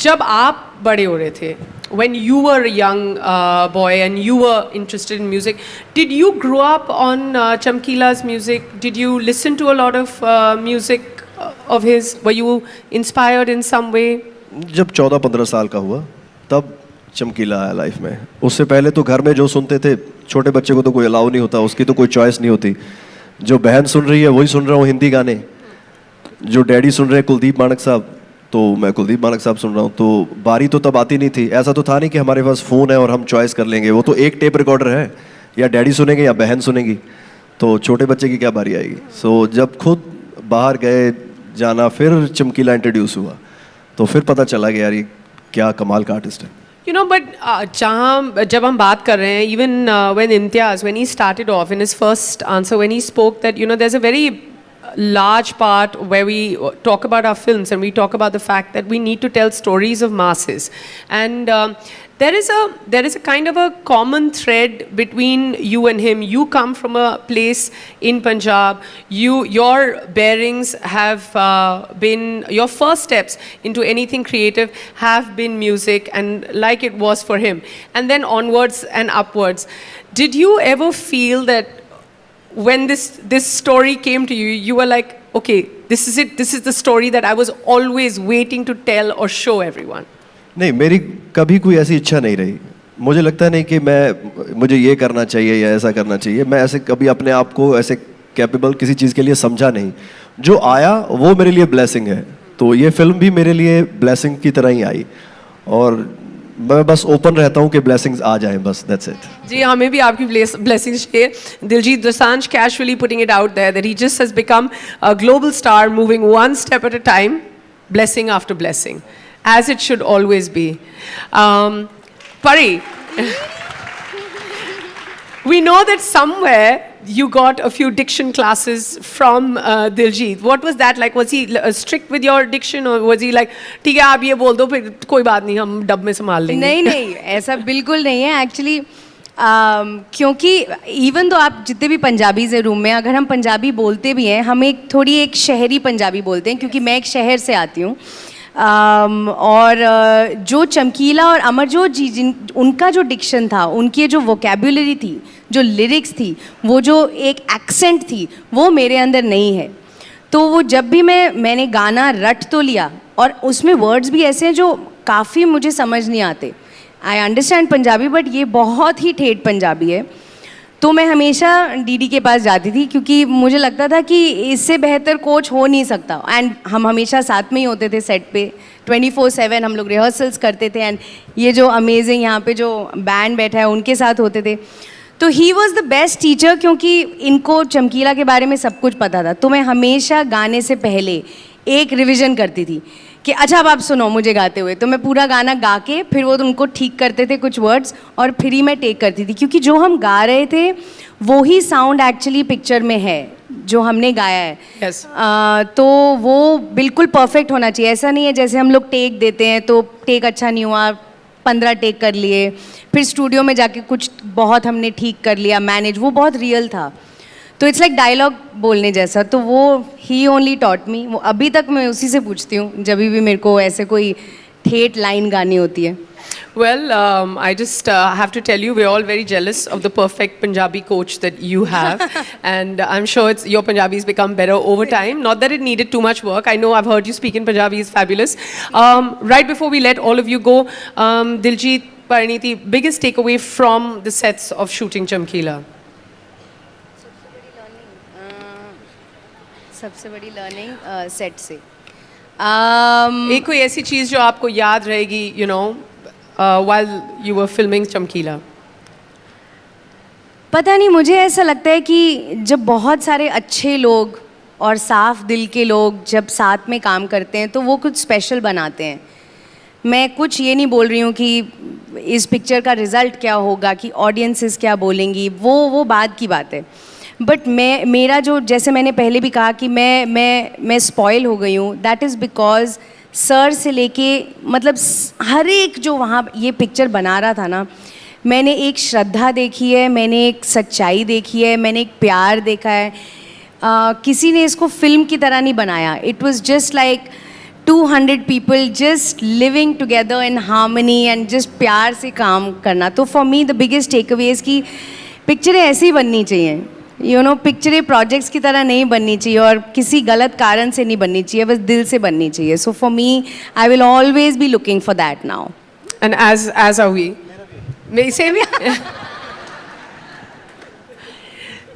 जब आप बड़े हो रहे थे, when you were a young boy and you were interested in music, did you grow up on Chamkila's music? Did you listen to a lot of music of his? Were you inspired in some way? जब 14-15 साल का हुआ तब चमकीला आया life में. उससे पहले तो घर में जो सुनते थे, छोटे बच्चे को तो कोई अलाउ नहीं होता, उसकी तो कोई चॉइस नहीं होती. जो बहन सुन रही है वही सुन रहा हूँ हिंदी गाने, जो डैडी सुन रहे हैं कुलदीप मानक साहब, तो मैं कुलदीप मानक साहब सुन रहा हूँ. तो बारी तो तब आती नहीं थी, ऐसा तो था नहीं कि हमारे पास फ़ोन है और हम चॉइस कर लेंगे. वो तो एक टेप रिकॉर्डर है, या डैडी सुनेंगे या बहन सुनेगी, तो छोटे बच्चे की क्या बारी आएगी. सो जब खुद बाहर गए जाना, फिर चमकीला इंट्रोड्यूस हुआ, तो फिर पता चला कि यार ये क्या कमाल का आर्टिस्ट है. But जब हम बात कर रहे हैं, even when Imtiaz, when he started off in his first answer, when he spoke that, there's a very large part where we talk about our films and we talk about the fact that we need to tell stories of masses. And there is a kind of a common thread between you and him. You come from a place in Punjab. Your bearings have been, your first steps into anything creative have been music, and like it was for him. And then onwards and upwards. Did you ever feel that when this story came to you, you were like, okay, this is it, this is the story that I was always waiting to tell or show everyone? नहीं, मेरी कभी कोई ऐसी इच्छा नहीं रही. मुझे लगता नहीं कि मुझे ये करना चाहिए या ऐसा करना चाहिए. मैं ऐसे कभी अपने आप को ऐसे कैपेबल किसी चीज़ के लिए समझा नहीं. जो आया वो मेरे लिए ब्लेसिंग है. तो ये फिल्म भी मेरे लिए ब्लेसिंग की तरह ही आई, और मैं बस ओपन रहता हूँ कि ब्लेसिंग्स आ जाएं, बस दैट्स इट. जी, हमें भी आपकी ब्लेसिंग्स चाहिए. Diljit Dosanjh casually putting it out there that he just has become a global star, moving one step at a time, blessing after blessing, as it should always be. Pari, we know that somewhere you got a few diction classes from Diljit. What was that like? Was he strict with your diction, or was he like, ठीक है आप ये बोल दो, फिर कोई बात नहीं, हम डब में संभाल लेंगे? नहीं नहीं, ऐसा बिल्कुल नहीं है एक्चुअली. क्योंकि इवन तो आप जितने भी पंजाबीज़ हैं रूम में, अगर हम पंजाबी बोलते भी हैं, हम एक शहरी पंजाबी बोलते हैं, क्योंकि मैं एक शहर से आती हूँ. और जो चमकीला और अमरजोत जी उनका जो डिक्शन था, उनकी जो वोकेबुलरी थी, जो लिरिक्स थी, वो जो एक एक्सेंट थी, वो मेरे अंदर नहीं है. तो वो जब भी मैंने गाना रट तो लिया, और उसमें वर्ड्स भी ऐसे हैं जो काफ़ी मुझे समझ नहीं आते. आई अंडरस्टैंड पंजाबी बट ये बहुत ही ठेठ पंजाबी है. तो मैं हमेशा डीडी के पास जाती थी क्योंकि मुझे लगता था कि इससे बेहतर कोच हो नहीं सकता. एंड हम हमेशा साथ में ही होते थे सेट पे 24/7 हम लोग रिहर्सल्स करते थे. एंड ये जो अमेजिंग यहाँ पे जो बैंड बैठा है उनके साथ होते थे. तो he was the best teacher क्योंकि इनको चमकीला के बारे में सब कुछ पता था. तो मैं हमेशा गाने से पहले एक रिविज़न करती थी कि अच्छा अब आप सुनो मुझे गाते हुए. तो मैं पूरा गाना गा के फिर वो उनको ठीक करते थे कुछ वर्ड्स और फिर ही मैं टेक करती थी क्योंकि जो हम गा रहे थे वो ही साउंड एक्चुअली पिक्चर में है जो हमने गाया है. Yes. तो वो बिल्कुल परफेक्ट होना चाहिए. ऐसा नहीं है जैसे हम लोग टेक देते हैं तो टेक अच्छा नहीं हुआ 15 टेक कर लिए फिर स्टूडियो में जाके कुछ बहुत हमने ठीक कर लिया मैनेज. वो बहुत रियल था. तो इट्स लाइक डायलॉग बोलने जैसा. तो वो ही ओनली टॉट मी. वो अभी तक मैं उसी से पूछती हूँ जब भी मेरे को ऐसे कोई ठेठ लाइन गानी होती है. Well, I just have to tell you, we're all very jealous of the perfect Punjabi coach that you have. And I'm sure your Punjabi's become better over time. Not that it needed too much work. I know I've heard you speak in Punjabi is fabulous. Right before we let all of you go, Diljit, Pariniti, biggest takeaway from the sets of shooting Chamkila? सबसे बड़ी learning set से एक कोई ऐसी चीज़ जो आपको याद रहेगी, you know, while you were filming Chamkila? पता नहीं मुझे ऐसा लगता है कि जब बहुत सारे अच्छे लोग और साफ दिल के लोग जब साथ में काम करते हैं तो वो कुछ स्पेशल बनाते हैं. मैं कुछ ये नहीं बोल रही हूँ कि इस पिक्चर का रिज़ल्ट क्या होगा कि ऑडियंसेस क्या बोलेंगी, वो बाद की बात है. बट मेरा जो जैसे मैंने पहले भी कहा कि मैं स्पॉइल हो गई हूँ. दैट इज़ बिकॉज सर से लेके मतलब हर एक जो वहाँ ये पिक्चर बना रहा था ना, मैंने एक श्रद्धा देखी है, मैंने एक सच्चाई देखी है, मैंने एक प्यार देखा है. किसी ने इसको फिल्म की तरह नहीं बनाया. It was just like 200 people just living together in harmony and just प्यार से काम करना. तो for me the biggest takeaways कि पिक्चरें ऐसी ही बननी चाहिए. यू नो पिक्चरें प्रोजेक्ट्स की तरह नहीं बननी चाहिए और किसी गलत कारण से नहीं बननी चाहिए, बस दिल से बननी चाहिए. So for me I will always be looking for that now. And as are we. मेरी same.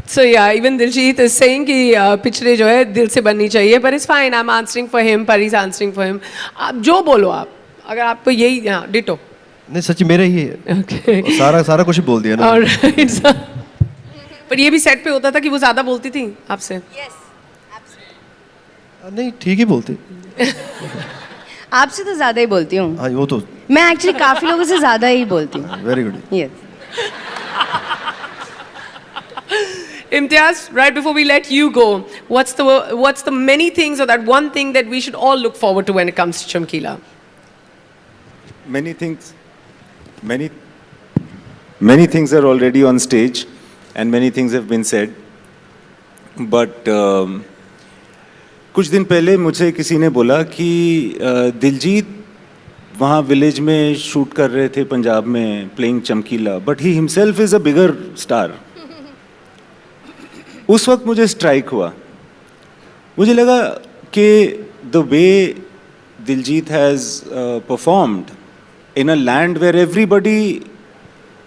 So yeah, even Diljit is saying कि पिक्चरें जो है दिल से बननी चाहिए. But it's fine. I'm answering for him. Pari's answering for him. आप जो बोलो आप. अगर आपको यही हाँ डिटो. नहीं सच्ची मेरा ही है. Okay. सारा कुछ बोल दिया ना. Alright. So, पर ये भी सेट पे होता था कि वो ज़्यादा बोलती थी आपसे. नहीं ठीक ही बोलते. आपसे तो ज़्यादा ही बोलती हूँ. हाँ वो तो मैं एक्चुअली काफ़ी लोगों से ज़्यादा ही बोलती हूँ. Very good. Yes. Imtiaz, right before we let you go, what's the many things or that one thing that we should all look forward to when it comes to Chamkila? Many things are already on stage and many things have been said. But कुछ दिन पहले मुझे किसी ने बोला कि दिलजीत वहाँ village में शूट कर रहे थे पंजाब में प्लेइंग चमकीला, but he himself is a bigger star. उस वक्त मुझे स्ट्राइक हुआ. मुझे लगा कि the way Diljit has performed in a land where everybody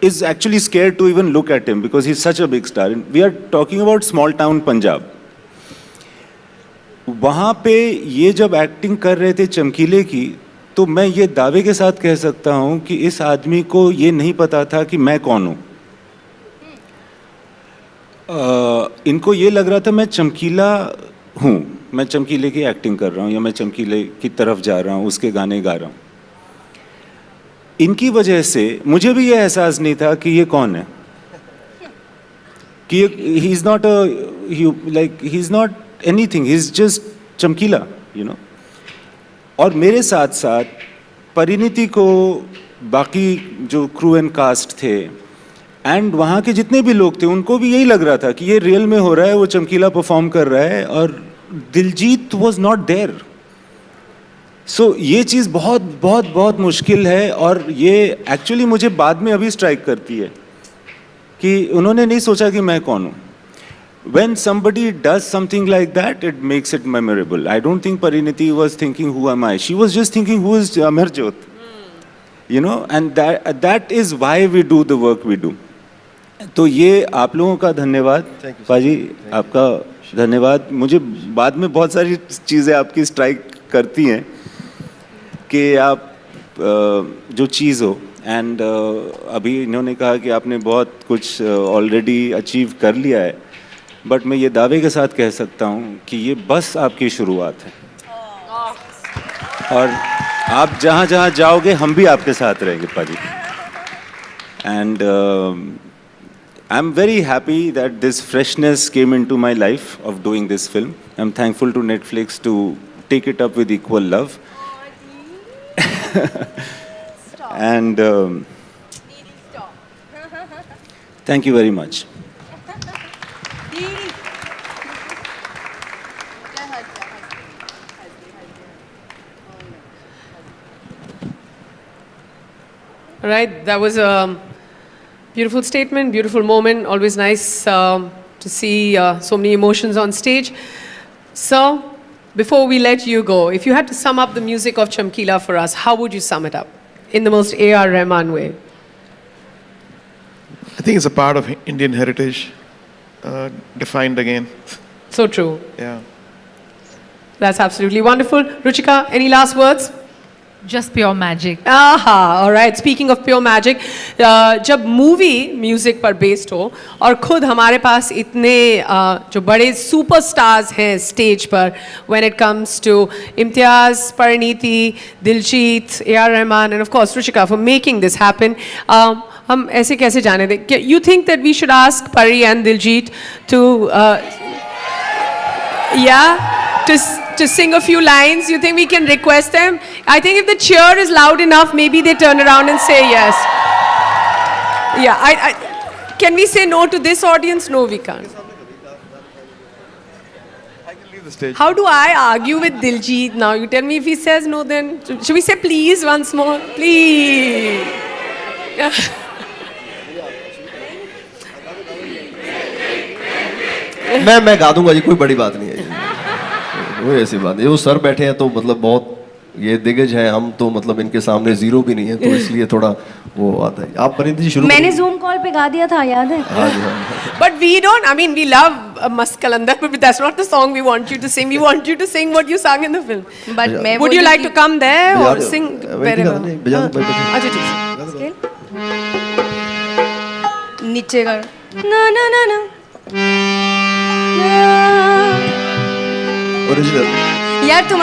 is actually scared to even look at him because he's such a big star. We are talking about small town Punjab. वहाँ पे ये जब acting कर रहे थे चमकीले की, तो मैं ये दावे के साथ कह सकता हूँ कि इस आदमी को ये नहीं पता था कि मैं कौन हूँ. इनको ये लग रहा था मैं चमकीला हूँ, मैं चमकीले की एक्टिंग कर रहा हूँ या मैं चमकीले की तरफ जा रहा हूँ, उसके गाने गा रहा हूँ. इनकी वजह से मुझे भी ये एहसास नहीं था कि ये कौन है, कि he is not like he is not anything, he is just चमकीला, यू नो. और मेरे साथ साथ परिणीति को, बाकी जो क्रू एंड कास्ट थे एंड वहाँ के जितने भी लोग थे, उनको भी यही लग रहा था कि ये रियल में हो रहा है, वो चमकीला परफॉर्म कर रहा है और दिलजीत वॉज नॉट देयर. सो ये चीज़ बहुत बहुत बहुत मुश्किल है और ये एक्चुअली मुझे बाद में अभी स्ट्राइक करती है कि उन्होंने नहीं सोचा कि मैं कौन हूँ. when somebody does something like that, it makes it memorable. I don't think Pariniti was thinking, who am I? She was just thinking, who is Amarjyot? You know, and that is why we do the work we do. तो ये आप लोगों का धन्यवाद पाजी, आपका धन्यवाद. मुझे बाद में बहुत सारी चीज़ें आपकी स्ट्राइक करती हैं कि आप जो चीज़ हो, एंड अभी इन्होंने कहा कि आपने बहुत कुछ ऑलरेडी अचीव कर लिया है, बट मैं ये दावे के साथ कह सकता हूँ कि ये बस आपकी शुरुआत है, और आप जहाँ जहाँ जाओगे हम भी आपके साथ रहेंगे पाजी. And I am very happy that this freshness came into my life of doing this film. I am thankful to Netflix to take it up with equal love. And thank you very much. Right, that was a beautiful statement, beautiful moment. Always nice to see so many emotions on stage. So, before we let you go, if you had to sum up the music of Chamkila for us, how would you sum it up in the most A.R. Rahman way? I think it's a part of Indian heritage, defined again. So true. Yeah. That's absolutely wonderful. Ruchika, any last words? Just pure magic. आहा, all right. Speaking of pure magic, जब movie music पर based हो और खुद हमारे पास इतने जो बड़े सुपरस्टार्स हैं स्टेज पर, when it comes to Imtiaz, Parineeti, Diljit, A.R. Rahman and of course Ruchika for making this happen, हम ऐसे कैसे जाने दें? You think that we should ask Pari and Diljit to to sing a few lines? You think we can request them? I think if the cheer is loud enough, maybe they turn around and say yes. Yeah, can we say no to this audience? No, we can't. I can leave the stage. How do I argue with Diljit now? You tell me if he says no, then should we say please once more? Please. मैं गा दूंगा जी, कोई बड़ी बात नहीं है जी. वो ऐसी बात है, वो सर बैठे हैं तो मतलब बहुत ये दिग्गज हैं, हम तो मतलब इनके सामने जीरो भी नहीं है, तो इसलिए थोड़ा वो आता है. आप परिणीति जी शुरू. मैंने जूम कॉल पे गा दिया था, याद है? But we don't, I mean, we love Mast Kalandar, but that's not the song we want you to sing. We want you to sing what you sang in the film. But मैं Would you like to come there or sing wherever? अच्छा ठीक है. नीचे कर. ना ना ना ना. ओरिजिनल यार तुम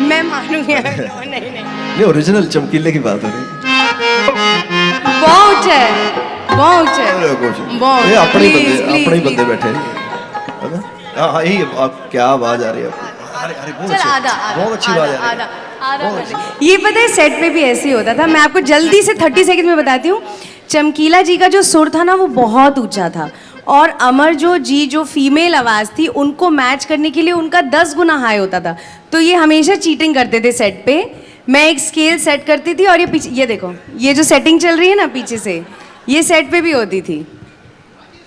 मैं मानूंगी. नहीं ओरिजिनल चमकीले की बात हो रही. बहुत है, बहुत है, बहुत. ये अपने ही बंदे बैठे हैं ना. हाँ यही. क्या आवाज आ रही है आपको? अरे बहुत अच्छी आवाज आ रही है. ये पता है सेट पे भी ऐसे ही होता था. मैं आपको जल्दी से 30 सेकंड में बताती हूँ. चमकीला जी का जो सुर था ना वो बहुत ऊंचा था, और अमरजोत जी जो फीमेल आवाज़ थी उनको मैच करने के लिए उनका 10 गुना हाई होता था. तो ये हमेशा चीटिंग करते थे सेट पे. मैं एक स्केल सेट करती थी और ये पीछे, ये देखो ये जो सेटिंग चल रही है ना पीछे से, ये सेट पे भी होती थी.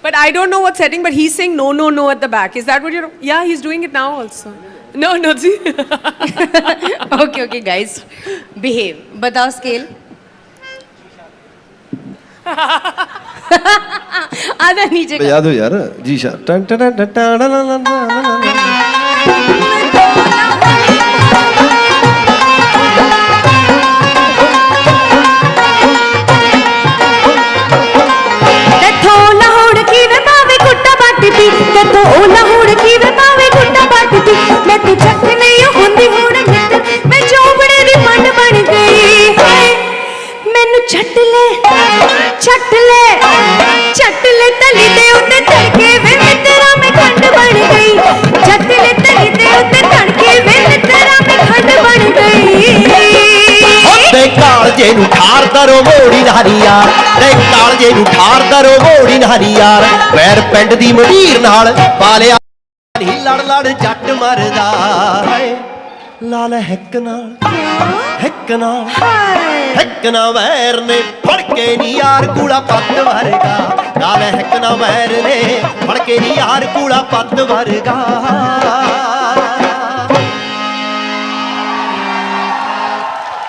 But I don't know what setting, but he's saying no, no, no at the back. Is that what you're? Yeah, he's doing it now also. No, no, see. Okay, guys, behave. बताओ scale. आधा नीचे का. याद हो यार जी शाह. मैं तू चक नहीं हुंदी हुण मित्र, मैं चोपड़े दी मंड बन गई. मैनू छट ले तली दे उत्ते तड़के वे मित्रा में खंड बन गई. छट ले तली दे उत्ते तड़के वे मित्रा में खंड बन गई. ते कालजे नू ठार दरो मोड़ी नारी यार, ते कालजे नू ठार दरो मोड़ी नारी यार. वैर पिंड दी मंडीर नाल पालिया नी लड़ लड़ जट मरदा. लाल हिक नाल वैर ने फड़ के नी यार कूड़ा पत्त वरगा. ਨਾ ਮਹਿਕ ਨਾ ਮਹਿਰ ਨੇ ਫੜ ਕੇ ਨੀ ਯਾਰ ਕੂੜਾ ਪੱਤ ਵਰਗਾ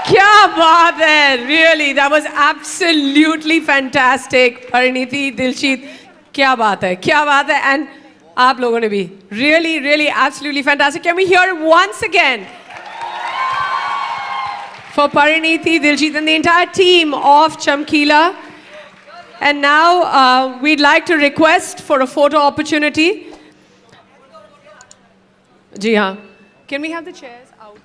Kya baat hai, really, that was absolutely fantastic. Pariniti, Dilshit, kya baat hai, and aap logon ne bhi, really, really, absolutely fantastic. Can we hear it once again? For Pariniti, Dilshit and the entire team of Chamkila. And now we'd like to request for a photo opportunity. Ji haan. Can we have the chairs out?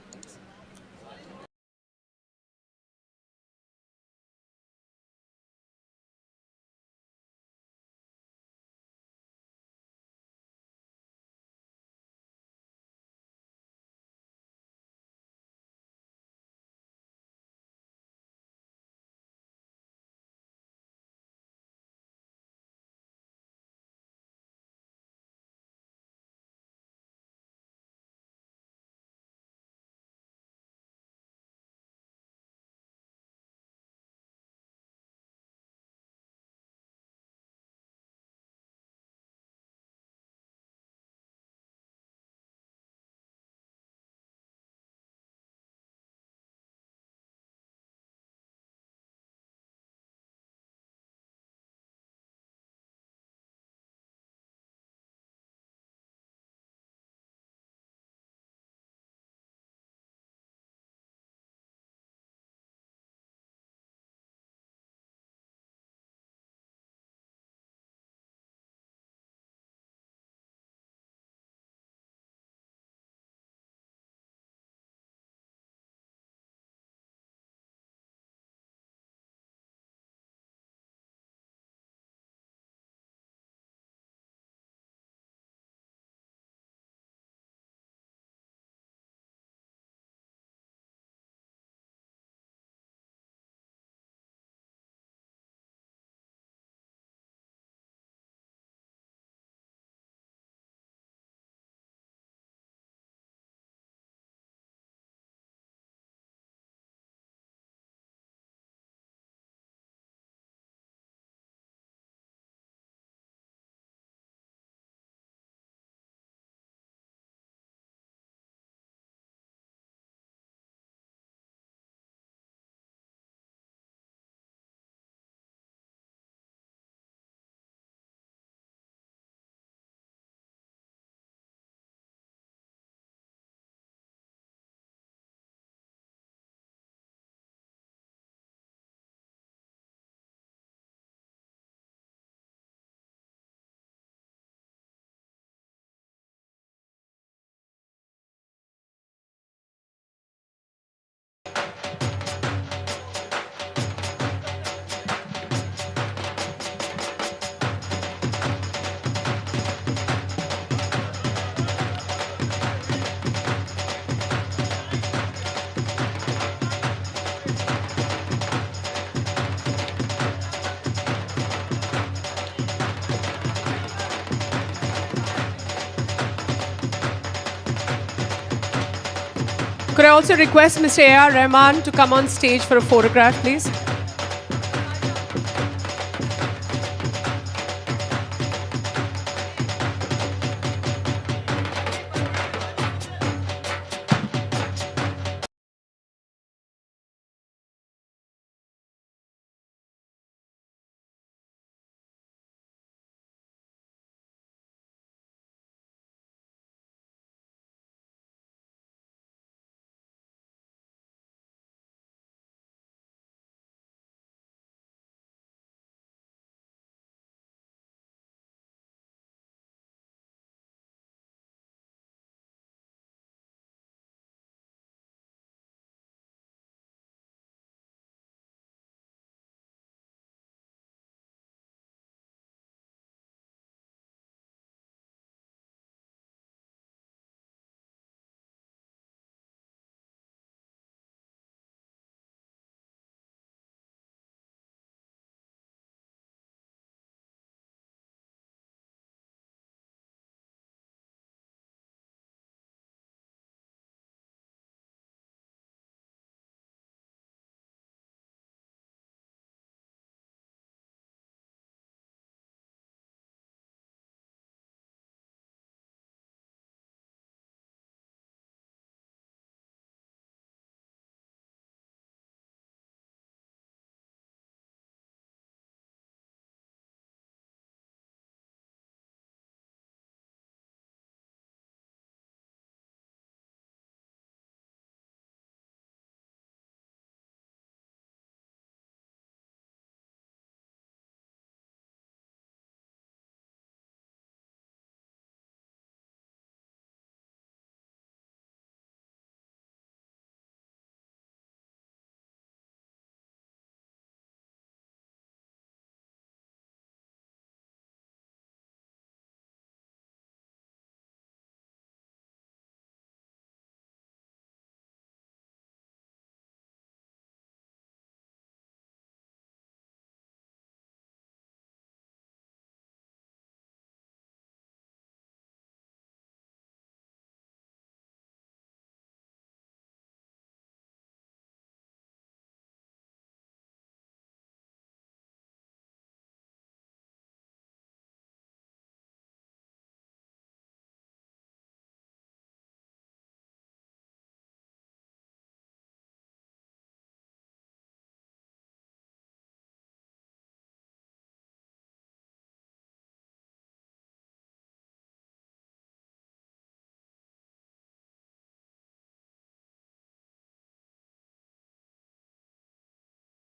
Could I also request Mr. A.R. Rahman to come on stage for a photograph, please?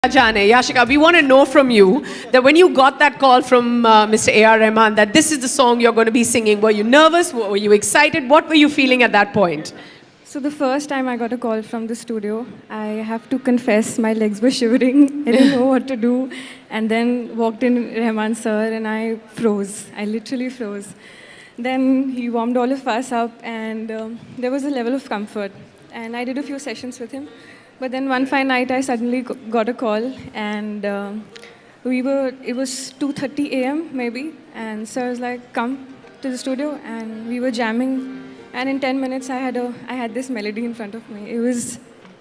Jane, Yashika, we want to know from you that when you got that call from Mr. A.R. Rahman that this is the song you're going to be singing, were you nervous? Were you excited? What were you feeling at that point? So the first time I got a call from the studio, I have to confess my legs were shivering. I didn't know what to do. And then walked in Rahman sir and I froze. I literally froze. Then he warmed all of us up and there was a level of comfort. And I did a few sessions with him. But then one fine night I suddenly got a call and it was 2:30 a.m. maybe. And sir was like, come to the studio. And we were jamming. And in 10 minutes, I had this melody in front of me. It was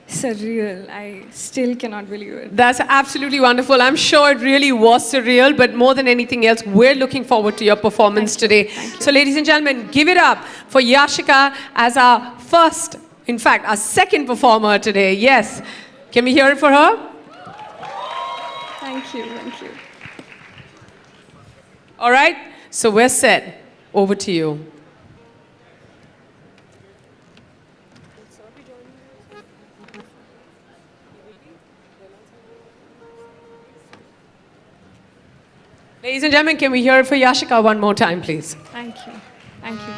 surreal. I still cannot believe it. That's absolutely wonderful. I'm sure it really was surreal, but more than anything else, we're looking forward to your performance today. So, ladies and gentlemen, give it up for Yashika as our first, in fact, our second performer today. Yes. Can we hear it for her? Thank you, thank you. All right. So, we're set. Over to you. Ladies and gentlemen, can we hear it for Yashika one more time, please? Thank you. Thank you.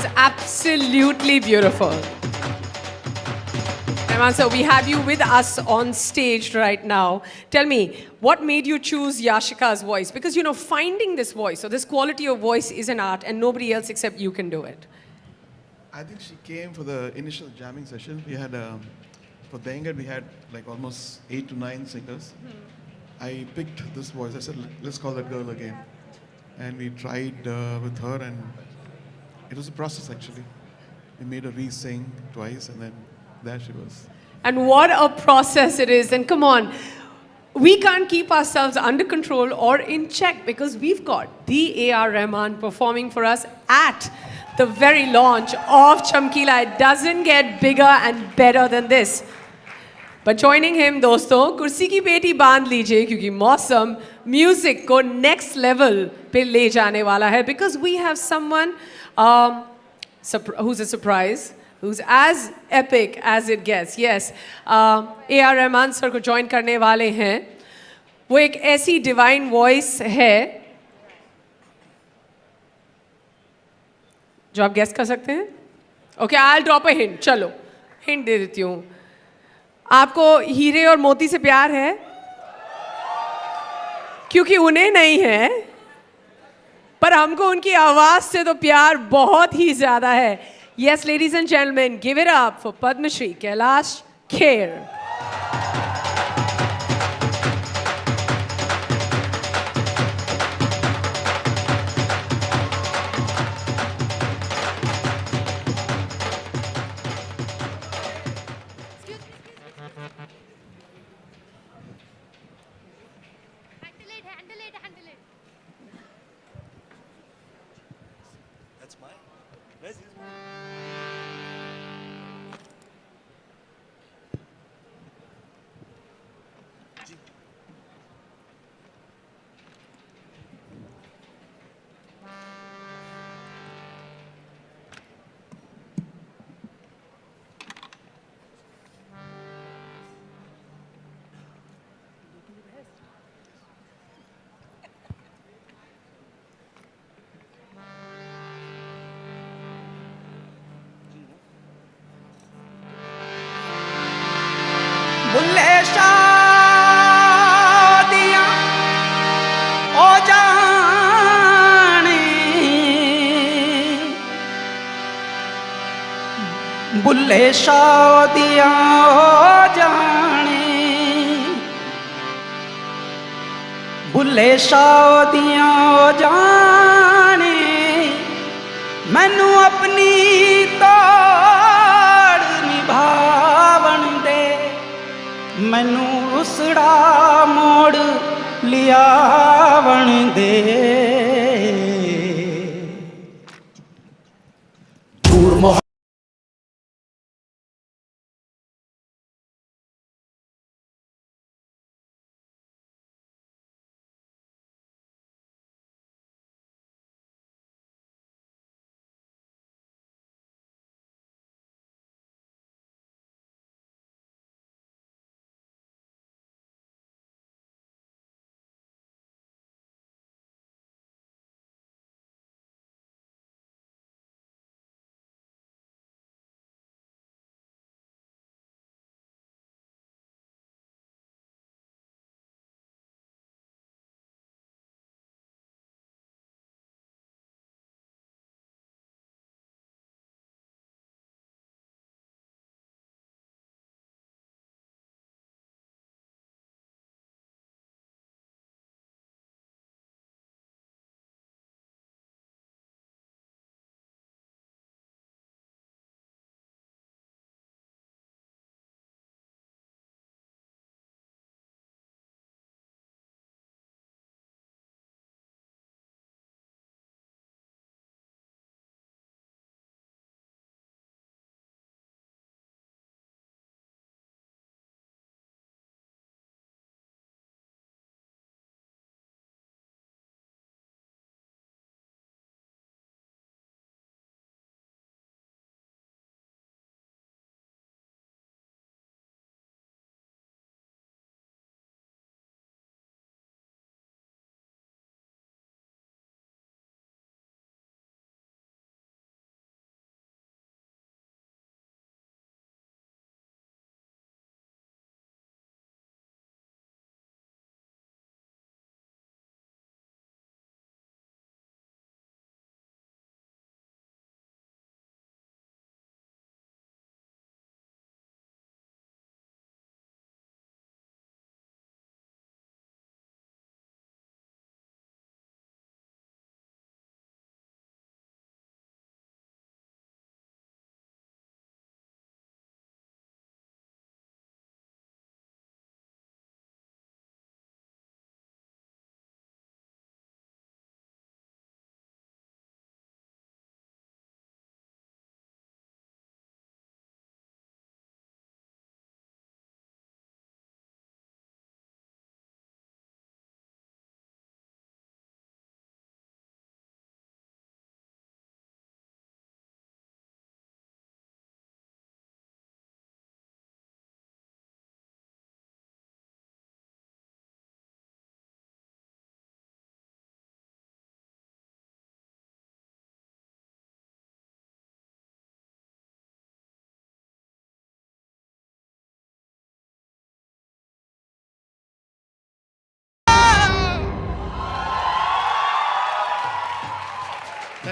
was absolutely beautiful. Rahman sir, we have you with us on stage right now. Tell me, what made you choose Yashika's voice? Because, you know, finding this voice, or this quality of voice is an art, and nobody else except you can do it. I think she came for the initial jamming session. We had, for Dengad, we had like almost 8 to 9 singers. I picked this voice. I said, let's call that girl again. And we tried with her, and it was a process actually. We made her re-sing twice, and then there she was. And what a process it is. And come on, we can't keep ourselves under control or in check because we've got the A.R. Rahman performing for us at the very launch of Chamkila. It doesn't get bigger and better than this. But joining him, दोस्तों, कुर्सी की पेटी बांध लीजिए क्योंकि मौसम music को next level पे ले जाने वाला है because we have someone who's a surprise, who's as epic as it gets. Yes, A.R. Rahman sir को join करने वाले हैं. वो एक ऐसी divine voice है जो आप guess कर सकते हैं? Okay, I'll drop a hint. चलो, hint दे देती हूँ. आपको हीरे और मोती से प्यार है? क्योंकि उन्हें नहीं है, पर हमको उनकी आवाज से तो प्यार बहुत ही ज्यादा है. Yes, ladies and gentlemen, give it up for Padma Shri Kailash Kher. Bulleh शादियां ओ जाने बुल्ले शादियां ओ जाने बुल्ले शादियां ओ जाने मैनू अपनी तोड़ निभावन दे मैनू उसड़ा मोड़ लियावन दे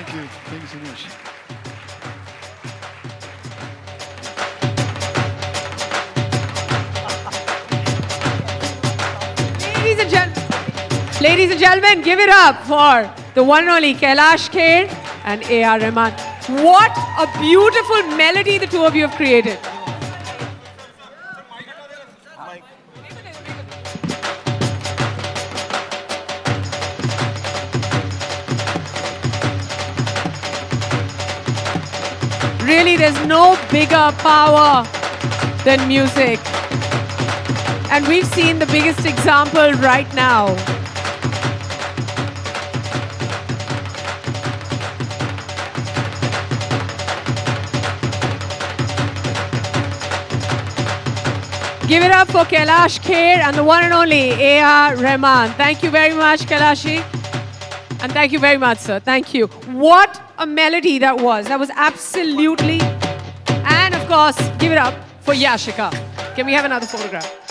Thank you. Thank you so much. Ladies and gentlemen, give it up for the one and only Kailash Kher and A.R. Rahman. What a beautiful melody the two of you have created. Really, there's no bigger power than music. And we've seen the biggest example right now. Give it up for Kailash Kher and the one and only A.R. Rahman. Thank you very much, Kailashi. And thank you very much, sir. Thank you. What a melody that was. That was absolutely... And of course, give it up for Yashika. Can we have another photograph?